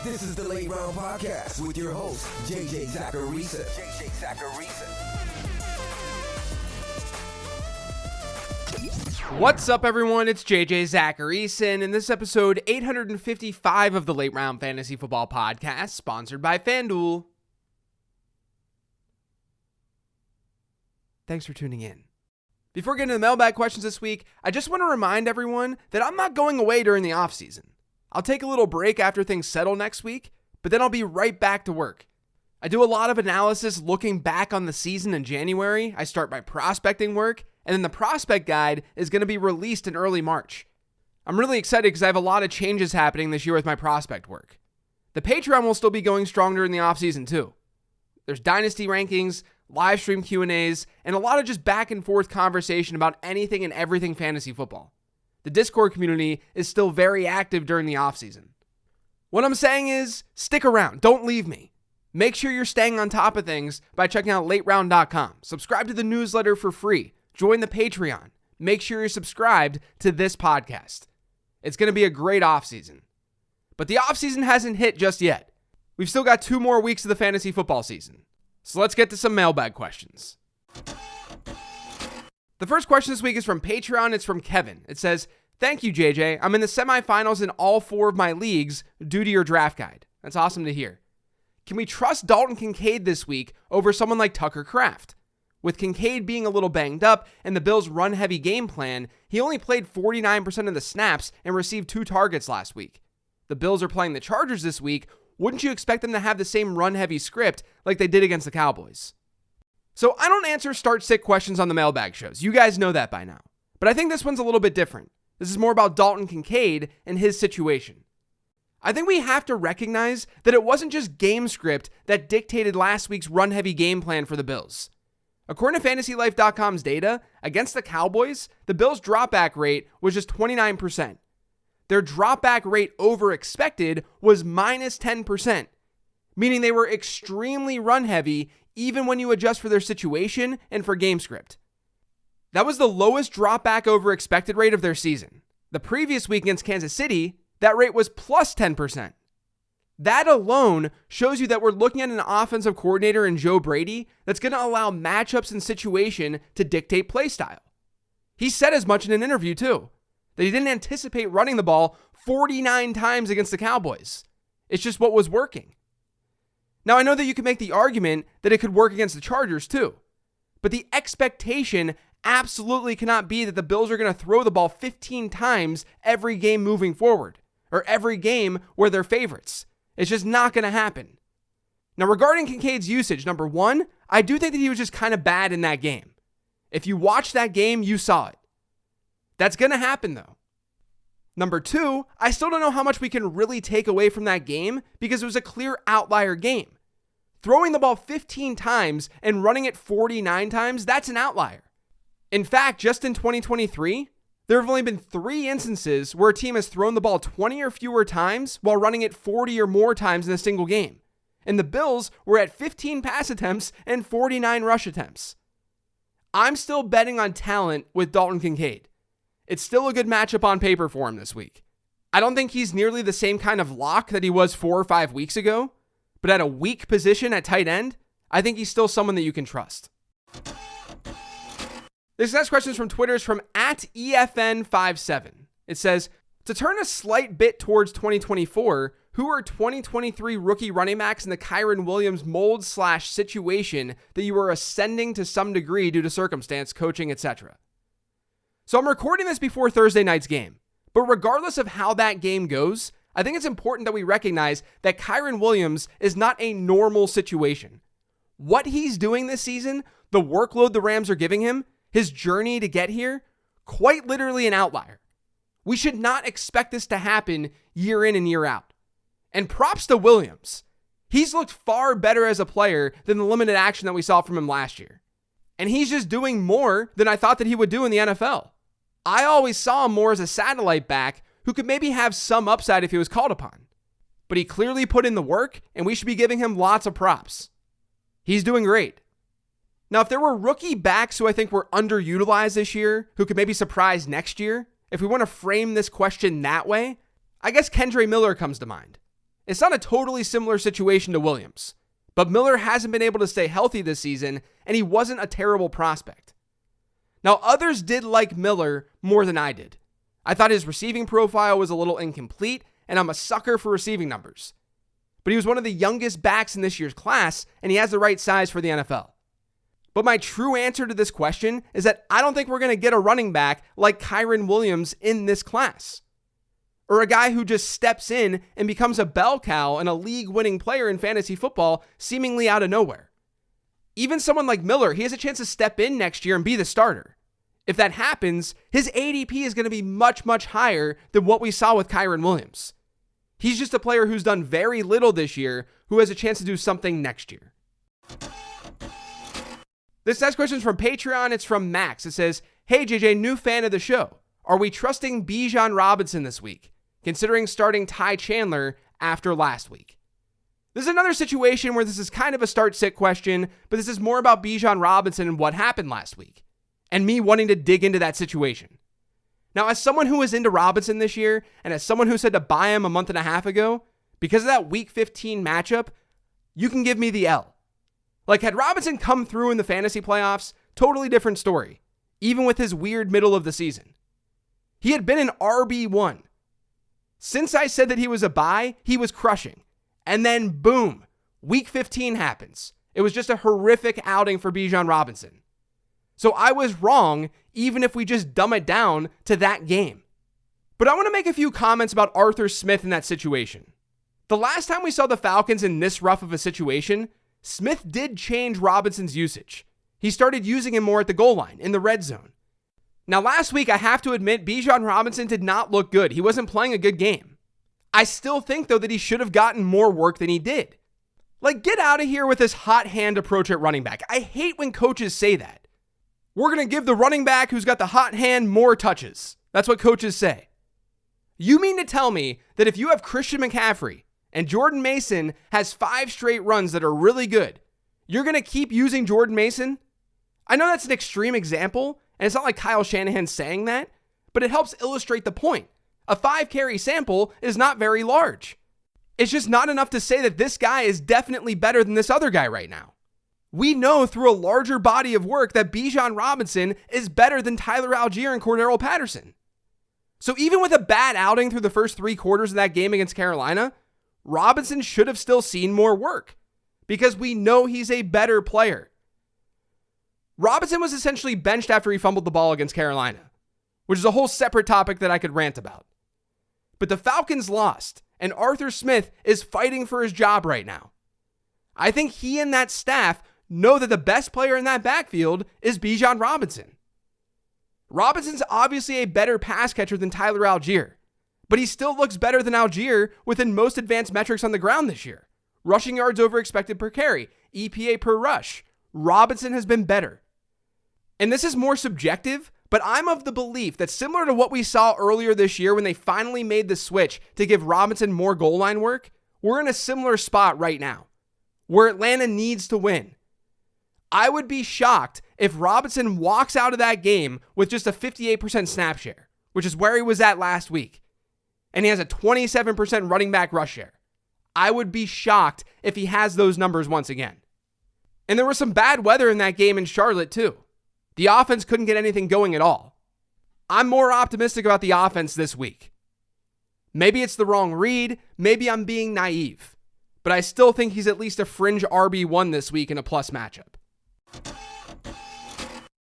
This is the Late Round Podcast with your host, JJ Zacharisa. What's up, everyone? It's JJ Zacharisa, and in this episode 855 of the Late Round Fantasy Football Podcast, sponsored by FanDuel. Thanks for tuning in. Before getting to the mailbag questions this week, I just want to remind everyone that I'm not going away during the offseason. I'll take a little break after things settle next week, but then I'll be right back to work. I do a lot of analysis looking back on the season in January. I start my prospecting work, and then the prospect guide is going to be released in early March. I'm really excited because I have a lot of changes happening this year with my prospect work. The Patreon will still be going strong during the offseason too. There's dynasty rankings, live stream Q&As, and a lot of just back and forth conversation about anything and everything fantasy football. The Discord community is still very active during the offseason. What I'm saying is, stick around, don't leave me. Make sure you're staying on top of things by checking out lateround.com. Subscribe to the newsletter for free. Join the Patreon. Make sure you're subscribed to this podcast. It's going to be a great offseason. But the offseason hasn't hit just yet. We've still got 2 more weeks of the fantasy football season. So let's get to some mailbag questions. The first question this week is from Patreon. It's from Kevin. It says, "Thank you, JJ. I'm in the semifinals in all 4 of my leagues due to your draft guide." That's awesome to hear. Can we trust Dalton Kincaid this week over someone like Tucker Kraft? With Kincaid being a little banged up and the Bills' run-heavy game plan, he only played 49% of the snaps and received 2 targets last week. The Bills are playing the Chargers this week. Wouldn't you expect them to have the same run-heavy script like they did against the Cowboys? So I don't answer start-sit questions on the mailbag shows. You guys know that by now. But I think this one's a little bit different. This is more about Dalton Kincaid and his situation. I think we have to recognize that it wasn't just game script that dictated last week's run-heavy game plan for the Bills. According to FantasyLife.com's data, against the Cowboys, the Bills' dropback rate was just 29%. Their dropback rate over expected was minus 10%, meaning they were extremely run-heavy even when you adjust for their situation and for game script. That was the lowest dropback over expected rate of their season. The previous week against Kansas City, that rate was plus 10%. That alone shows you that we're looking at an offensive coordinator in Joe Brady that's going to allow matchups and situation to dictate play style. He said as much in an interview too, that he didn't anticipate running the ball 49 times against the Cowboys. It's just what was working. Now, I know that you can make the argument that it could work against the Chargers too, but the expectation absolutely cannot be that the Bills are going to throw the ball 15 times every game moving forward, or every game where they're favorites. It's just not going to happen. Now, regarding Kincaid's usage, number 1, I do think that he was just kind of bad in that game. If you watched that game, you saw it. That's going to happen though. Number 2, I still don't know how much we can really take away from that game because it was a clear outlier game. Throwing the ball 15 times and running it 49 times, that's an outlier. In fact, just in 2023, there have only been 3 instances where a team has thrown the ball 20 or fewer times while running it 40 or more times in a single game. And the Bills were at 15 pass attempts and 49 rush attempts. I'm still betting on talent with Dalton Kincaid. It's still a good matchup on paper for him this week. I don't think he's nearly the same kind of lock that he was 4 or 5 weeks ago, but at a weak position at tight end, I think he's still someone that you can trust. This next question is from Twitter, is from @EFN57. It says, "To turn a slight bit towards 2024, who are 2023 rookie running backs in the Kyren Williams mold/situation that you are ascending to some degree due to circumstance, coaching, etc.? So I'm recording this before Thursday night's game, but regardless of how that game goes, I think it's important that we recognize that Kyren Williams is not a normal situation. What he's doing this season, the workload the Rams are giving him, his journey to get here, quite literally an outlier. We should not expect this to happen year in and year out. And props to Williams. He's looked far better as a player than the limited action that we saw from him last year. And he's just doing more than I thought that he would do in the NFL. I always saw him more as a satellite back who could maybe have some upside if he was called upon. But he clearly put in the work, and we should be giving him lots of props. He's doing great. Now, if there were rookie backs who I think were underutilized this year, who could maybe surprise next year, if we want to frame this question that way, I guess Kendre Miller comes to mind. It's not a totally similar situation to Williams, but Miller hasn't been able to stay healthy this season, and he wasn't a terrible prospect. Now, others did like Miller more than I did. I thought his receiving profile was a little incomplete, and I'm a sucker for receiving numbers. But he was one of the youngest backs in this year's class, and he has the right size for the NFL. But my true answer to this question is that I don't think we're going to get a running back like Kyren Williams in this class, or a guy who just steps in and becomes a bell cow and a league-winning player in fantasy football seemingly out of nowhere. Even someone like Miller, he has a chance to step in next year and be the starter. If that happens, his ADP is going to be much, much higher than what we saw with Kyren Williams. He's just a player who's done very little this year who has a chance to do something next year. This next question is from Patreon. It's from Max. It says, "Hey JJ, new fan of the show. Are we trusting Bijan Robinson this week, considering starting Ty Chandler after last week?" This is another situation where this is kind of a start-sit question, but this is more about Bijan Robinson and what happened last week, and me wanting to dig into that situation. Now, as someone who was into Robinson this year, and as someone who said to buy him a month and a half ago, because of that Week 15 matchup, you can give me the L. Like, had Robinson come through in the fantasy playoffs, totally different story, even with his weird middle of the season. He had been an RB1. Since I said that he was a buy, he was crushing. And then, boom, Week 15 happens. It was just a horrific outing for Bijan Robinson. So I was wrong, even if we just dumb it down to that game. But I want to make a few comments about Arthur Smith in that situation. The last time we saw the Falcons in this rough of a situation, Smith did change Robinson's usage. He started using him more at the goal line, in the red zone. Now, last week, I have to admit, Bijan Robinson did not look good. He wasn't playing a good game. I still think, though, that he should have gotten more work than he did. Like, get out of here with this hot hand approach at running back. I hate when coaches say that. We're going to give the running back who's got the hot hand more touches. That's what coaches say. You mean to tell me that if you have Christian McCaffrey and Jordan Mason has 5 straight runs that are really good, you're going to keep using Jordan Mason? I know that's an extreme example, and it's not like Kyle Shanahan's saying that, but it helps illustrate the point. A 5-carry sample is not very large. It's just not enough to say that this guy is definitely better than this other guy right now. We know through a larger body of work that Bijan Robinson is better than Tyler Algier and Cordero Patterson. So even with a bad outing through the first 3 quarters of that game against Carolina, Robinson should have still seen more work because we know he's a better player. Robinson was essentially benched after he fumbled the ball against Carolina, which is a whole separate topic that I could rant about. But the Falcons lost, and Arthur Smith is fighting for his job right now. I think he and that staff know that the best player in that backfield is Bijan Robinson. Robinson's obviously a better pass catcher than Tyler Algier, but he still looks better than Algier within most advanced metrics on the ground this year. Rushing yards over expected per carry, EPA per rush. Robinson has been better. And this is more subjective, but I'm of the belief that similar to what we saw earlier this year when they finally made the switch to give Robinson more goal line work, we're in a similar spot right now, where Atlanta needs to win. I would be shocked if Robinson walks out of that game with just a 58% snap share, which is where he was at last week, and he has a 27% running back rush share. I would be shocked if he has those numbers once again. And there was some bad weather in that game in Charlotte too. The offense couldn't get anything going at all. I'm more optimistic about the offense this week. Maybe it's the wrong read. Maybe I'm being naive. But I still think he's at least a fringe RB1 this week in a plus matchup.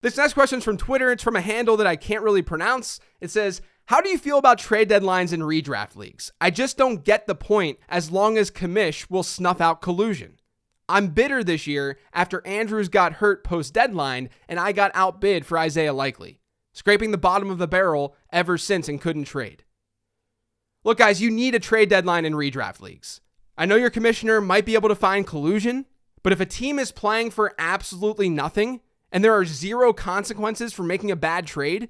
This next question is from Twitter. It's from a handle that I can't really pronounce. It says, "How do you feel about trade deadlines in redraft leagues? I just don't get the point as long as Kamish will snuff out collusion. I'm bitter this year after Andrews got hurt post-deadline and I got outbid for Isaiah Likely, scraping the bottom of the barrel ever since and couldn't trade." Look, guys, you need a trade deadline in redraft leagues. I know your commissioner might be able to find collusion, but if a team is playing for absolutely nothing and there are 0 consequences for making a bad trade,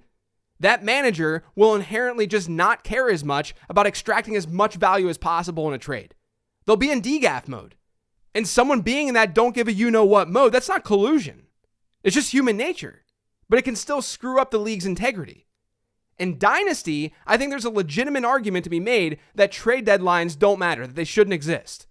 that manager will inherently just not care as much about extracting as much value as possible in a trade. They'll be in DGAF mode. And someone being in that don't give a you-know-what mode, that's not collusion. It's just human nature. But it can still screw up the league's integrity. In Dynasty, I think there's a legitimate argument to be made that trade deadlines don't matter, that they shouldn't exist.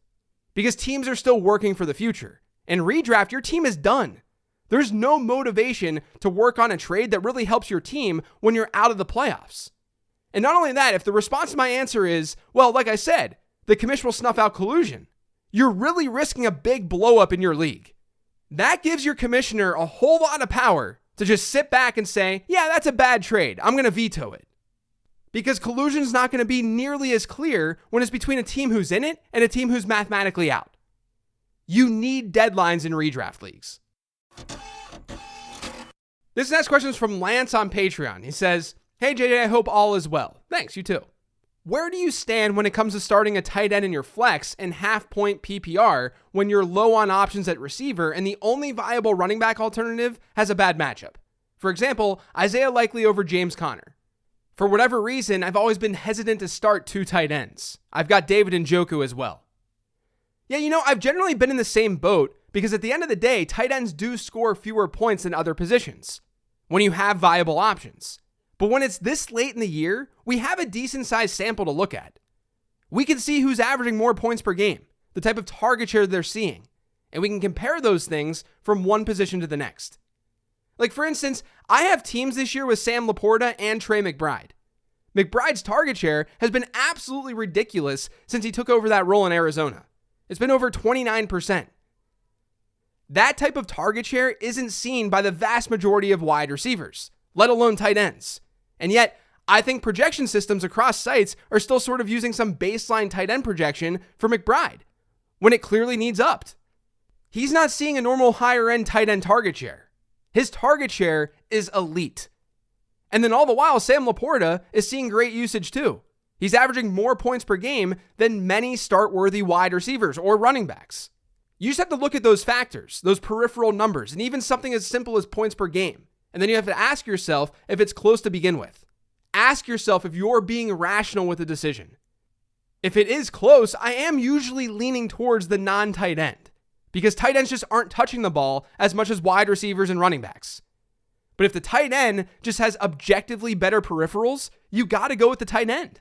Because teams are still working for the future. In redraft, your team is done. There's no motivation to work on a trade that really helps your team when you're out of the playoffs. And not only that, if the response to my answer is, well, like I said, the commission will snuff out collusion, you're really risking a big blow up in your league. That gives your commissioner a whole lot of power to just sit back and say, yeah, that's a bad trade. I'm going to veto it. Because collusion is not going to be nearly as clear when it's between a team who's in it and a team who's mathematically out. You need deadlines in redraft leagues. This next question is from Lance on Patreon. He says, hey JJ, I hope all is well. Thanks, you too. Where do you stand when it comes to starting a tight end in your flex and half-point PPR when you're low on options at receiver and the only viable running back alternative has a bad matchup? For example, Isaiah Likely over James Conner. For whatever reason, I've always been hesitant to start two tight ends. I've got David Njoku as well. Yeah, I've generally been in the same boat because at the end of the day, tight ends do score fewer points than other positions when you have viable options. But when it's this late in the year, we have a decent sized sample to look at. We can see who's averaging more points per game, the type of target share they're seeing, and we can compare those things from one position to the next. Like for instance, I have teams this year with Sam Laporta and Trey McBride. McBride's target share has been absolutely ridiculous since he took over that role in Arizona. It's been over 29%. That type of target share isn't seen by the vast majority of wide receivers, let alone tight ends. And yet, I think projection systems across sites are still sort of using some baseline tight end projection for McBride, when it clearly needs upped. He's not seeing a normal higher end tight end target share. His target share is elite. And then all the while, Sam Laporta is seeing great usage too. He's averaging more points per game than many start-worthy wide receivers or running backs. You just have to look at those factors, those peripheral numbers, and even something as simple as points per game. And then you have to ask yourself if it's close to begin with. Ask yourself if you're being rational with the decision. If it is close, I am usually leaning towards the non-tight end because tight ends just aren't touching the ball as much as wide receivers and running backs. But if the tight end just has objectively better peripherals, you got to go with the tight end.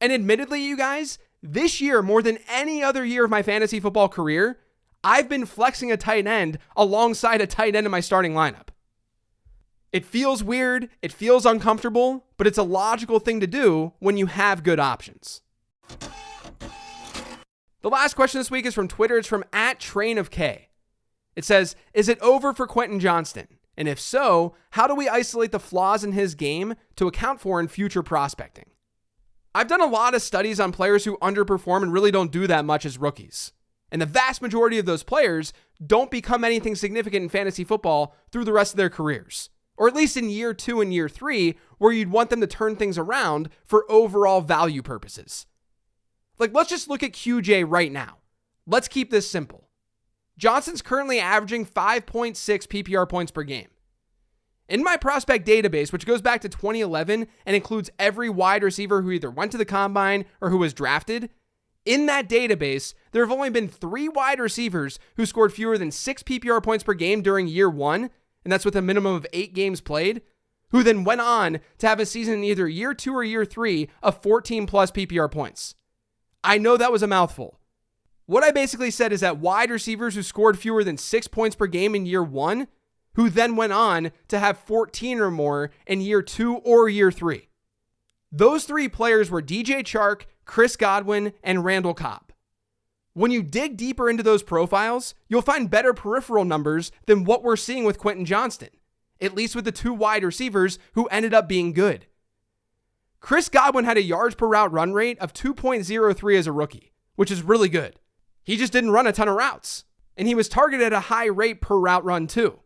And admittedly, you guys, this year, more than any other year of my fantasy football career, I've been flexing a tight end alongside a tight end in my starting lineup. It feels weird, it feels uncomfortable, but it's a logical thing to do when you have good options. The last question this week is from Twitter. It's from @TrainOfK. It says, is it over for Quentin Johnston? And if so, how do we isolate the flaws in his game to account for in future prospecting? I've done a lot of studies on players who underperform and really don't do that much as rookies. And the vast majority of those players don't become anything significant in fantasy football through the rest of their careers. Or at least in year 2 and year 3, where you'd want them to turn things around for overall value purposes. Like, let's just look at QJ right now. Let's keep this simple. Johnson's currently averaging 5.6 PPR points per game. In my prospect database, which goes back to 2011 and includes every wide receiver who either went to the combine or who was drafted, in that database, there have only been 3 wide receivers who scored fewer than 6 PPR points per game during year 1, and that's with a minimum of 8 games played, who then went on to have a season in either year 2 or year 3 of 14 plus PPR points. I know that was a mouthful. What I basically said is that wide receivers who scored fewer than 6 points per game in year 1, who then went on to have 14 or more in year 2 or year 3. Those 3 players were DJ Chark, Chris Godwin, and Randall Cobb. When you dig deeper into those profiles, you'll find better peripheral numbers than what we're seeing with Quentin Johnston, at least with the 2 wide receivers who ended up being good. Chris Godwin had a yards per route run rate of 2.03 as a rookie, which is really good. He just didn't run a ton of routes, and he was targeted at a high rate per route run too.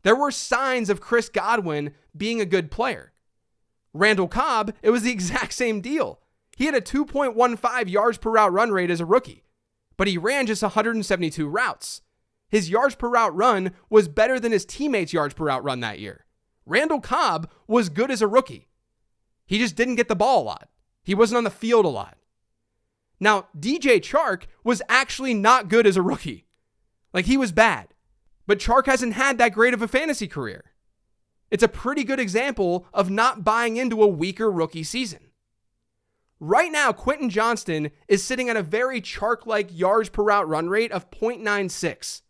There were signs of Chris Godwin being a good player. Randall Cobb, it was the exact same deal. He had a 2.15 yards per route run rate as a rookie, but he ran just 172 routes. His yards per route run was better than his teammates' yards per route run that year. Randall Cobb was good as a rookie. He just didn't get the ball a lot. He wasn't on the field a lot. Now, DJ Chark was actually not good as a rookie. Like, he was bad. But Chark hasn't had that great of a fantasy career. It's a pretty good example of not buying into a weaker rookie season. Right now, Quentin Johnston is sitting at a very Chark-like yards per route run rate of 0.96.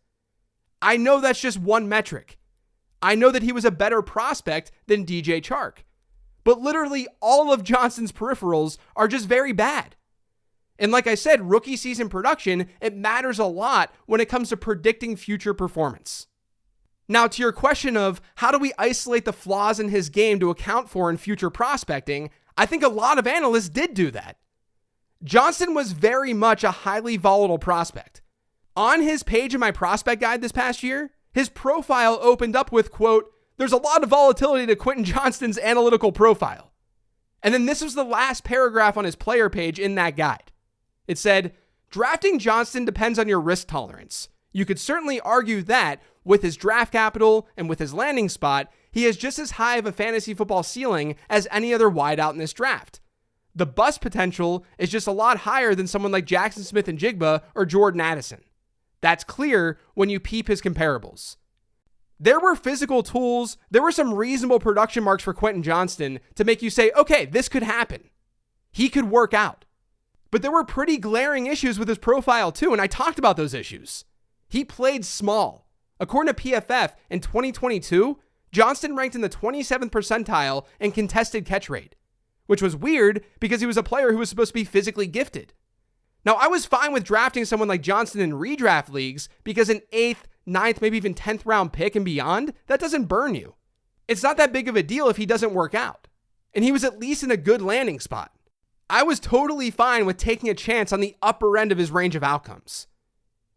I know that's just one metric. I know that he was a better prospect than DJ Chark. But literally all of Johnston's peripherals are just very bad. And like I said, rookie season production, it matters a lot when it comes to predicting future performance. Now, to your question of how do we isolate the flaws in his game to account for in future prospecting, I think a lot of analysts did do that. Johnston was very much a highly volatile prospect. On his page in my prospect guide this past year, his profile opened up with, quote, "There's a lot of volatility to Quentin Johnston's analytical profile." And then this was the last paragraph on his player page in that guide. It said, "Drafting Johnston depends on your risk tolerance. You could certainly argue that with his draft capital and with his landing spot, he has just as high of a fantasy football ceiling as any other wideout in this draft. The bust potential is just a lot higher than someone like Jackson Smith-Njigba or Jordan Addison. That's clear when you peep his comparables." There were physical tools, there were some reasonable production marks for Quentin Johnston to make you say, okay, this could happen. He could work out. But there were pretty glaring issues with his profile too, and I talked about those issues. He played small. According to PFF, in 2022, Johnston ranked in the 27th percentile in contested catch rate, which was weird because he was a player who was supposed to be physically gifted. Now, I was fine with drafting someone like Johnston in redraft leagues because an 8th, 9th, maybe even 10th round pick and beyond, that doesn't burn you. It's not that big of a deal if he doesn't work out. And he was at least in a good landing spot. I was totally fine with taking a chance on the upper end of his range of outcomes.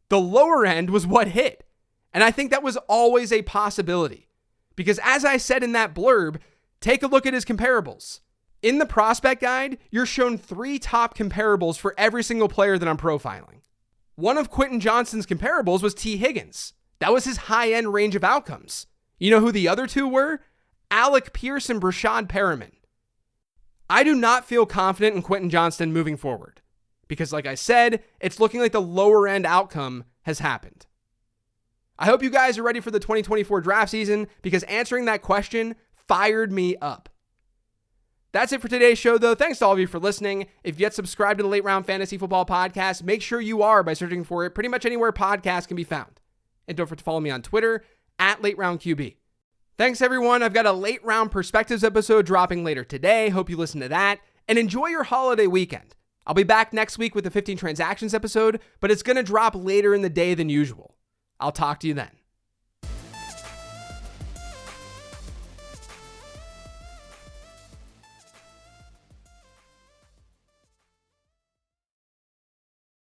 The lower end was what hit. And I think that was always a possibility. Because as I said in that blurb, take a look at his comparables. In the prospect guide, you're shown 3 top comparables for every single player that I'm profiling. One of Quentin Johnston's comparables was T. Higgins. That was his high-end range of outcomes. You know who the other 2 were? Alec Pierce and Brashad Perriman. I do not feel confident in Quentin Johnston moving forward. Because like I said, it's looking like the lower end outcome has happened. I hope you guys are ready for the 2024 draft season because answering that question fired me up. That's it for today's show, though. Thanks to all of you for listening. If you yet subscribed to the Late Round Fantasy Football Podcast, make sure you are by searching for it pretty much anywhere podcasts can be found. And don't forget to follow me on Twitter @LateRoundQB. Thanks, everyone. I've got a Late Round Perspectives episode dropping later today. Hope you listen to that. And enjoy your holiday weekend. I'll be back next week with the 15 Transactions episode, but it's going to drop later in the day than usual. I'll talk to you then.